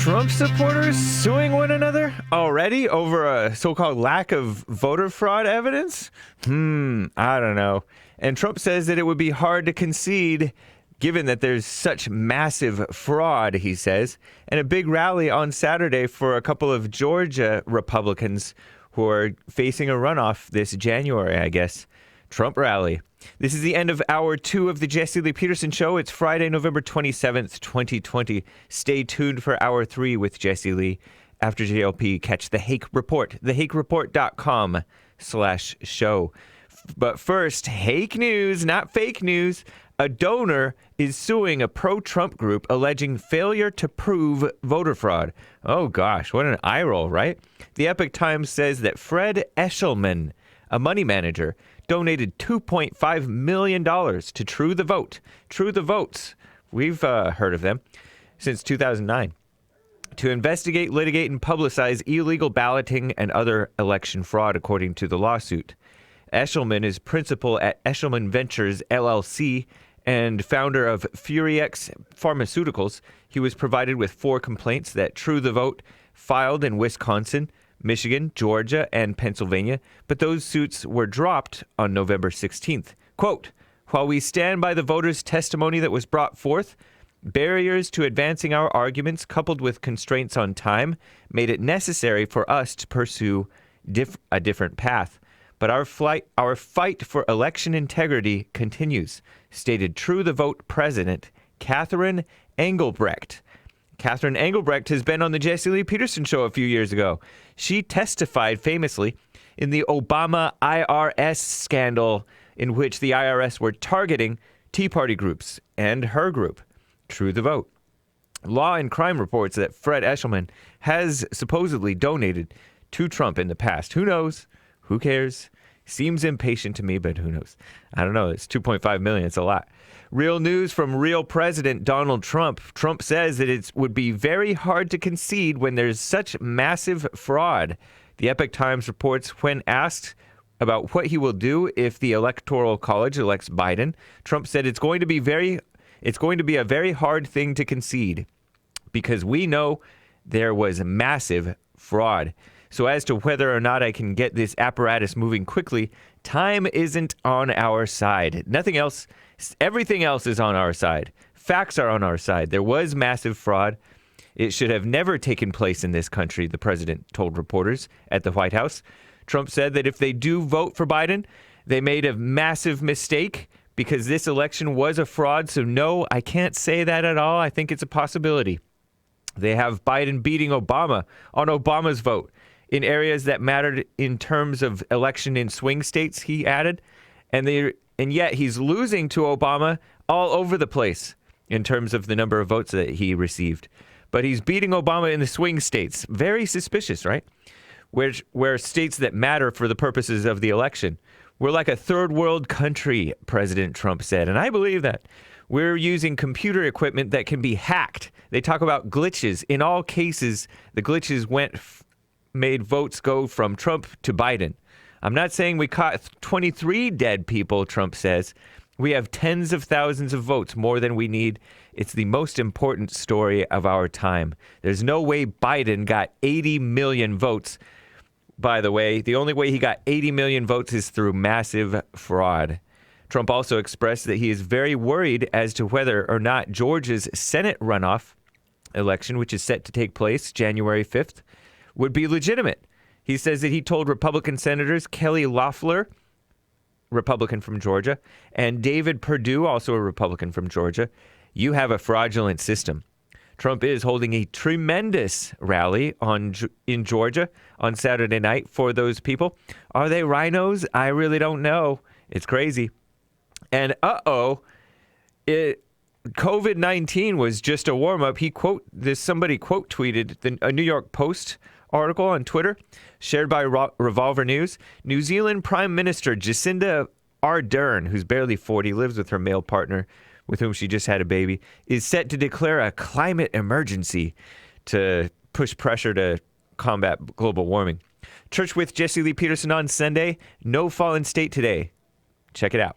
Trump supporters suing one another already over a so-called lack of voter fraud evidence? I don't know. And Trump says that it would be hard to concede given that there's such massive fraud, he says. And a big rally on Saturday for a couple of Georgia Republicans who are facing a runoff this January, I guess. Trump rally. This is the end of Hour 2 of the Jesse Lee Peterson Show. It's Friday, November 27th, 2020. Stay tuned for Hour 3 with Jesse Lee. After JLP, catch the Hake Report, thehakereport.com/show. But first, Hake news, not fake news. A donor is suing a pro-Trump group alleging failure to prove voter fraud. Oh gosh, what an eye roll, right? The Epoch Times says that Fred Eshelman, a money manager, donated $2.5 million to True the Vote. True the Votes, we've heard of them, since 2009, to investigate, litigate, and publicize illegal balloting and other election fraud, according to the lawsuit. Eshelman is principal at Eshelman Ventures, LLC, and founder of Furiex Pharmaceuticals. He was provided with 4 complaints that True the Vote filed in Wisconsin, Michigan, Georgia, and Pennsylvania, but those suits were dropped on November 16th. Quote, "While we stand by the voters' testimony that was brought forth, barriers to advancing our arguments coupled with constraints on time made it necessary for us to pursue a different path. But our fight for election integrity continues," stated True the Vote President Catherine Engelbrecht. Catherine Engelbrecht has been on the Jesse Lee Peterson Show a few years ago. She testified famously in the Obama IRS scandal in which the IRS were targeting Tea Party groups and her group, True the Vote. Law and Crime reports that Fred Eshelman has supposedly donated to Trump in the past. Who knows? Who cares? Seems impatient to me, but who knows? I don't know. It's $2.5 million. It's a lot. Real news from real President Donald Trump. Trump says that it would be very hard to concede when there's such massive fraud. The Epoch Times reports when asked about what he will do if the Electoral College elects Biden, Trump said it's going to be a very hard thing to concede because we know there was massive fraud. So as to whether or not I can get this apparatus moving quickly, time isn't on our side. Nothing else, everything else is on our side. Facts are on our side. There was massive fraud. It should have never taken place in this country, the president told reporters at the White House. Trump said that if they do vote for Biden, they made a massive mistake because this election was a fraud. So no, I can't say that at all. I think it's a possibility. They have Biden beating Obama on Obama's vote in areas that mattered in terms of election in swing states, he added. And yet he's losing to Obama all over the place in terms of the number of votes that he received. But he's beating Obama in the swing states. Very suspicious, right? Where states that matter for the purposes of the election. We're like a third world country, President Trump said. And I believe that. We're using computer equipment that can be hacked. They talk about glitches. In all cases, the glitches made votes go from Trump to Biden. I'm not saying we caught 23 dead people, Trump says. We have tens of thousands of votes, more than we need. It's the most important story of our time. There's no way Biden got 80 million votes. By the way, the only way he got 80 million votes is through massive fraud. Trump also expressed that he is very worried as to whether or not Georgia's Senate runoff election, which is set to take place January 5th, would be legitimate. He says that he told Republican Senators Kelly Loeffler, Republican from Georgia, and David Perdue, also a Republican from Georgia, you have a fraudulent system. Trump is holding a tremendous rally in Georgia on Saturday night for those people. Are they rhinos? I really don't know. It's crazy. And COVID-19 was just a warm-up. Somebody quote tweeted a New York Post article on Twitter shared by Revolver News. New Zealand Prime Minister Jacinda Ardern, who's barely 40, lives with her male partner with whom she just had a baby, is set to declare a climate emergency to push pressure to combat global warming. Church with Jesse Lee Peterson on Sunday. No fallen state today. Check it out.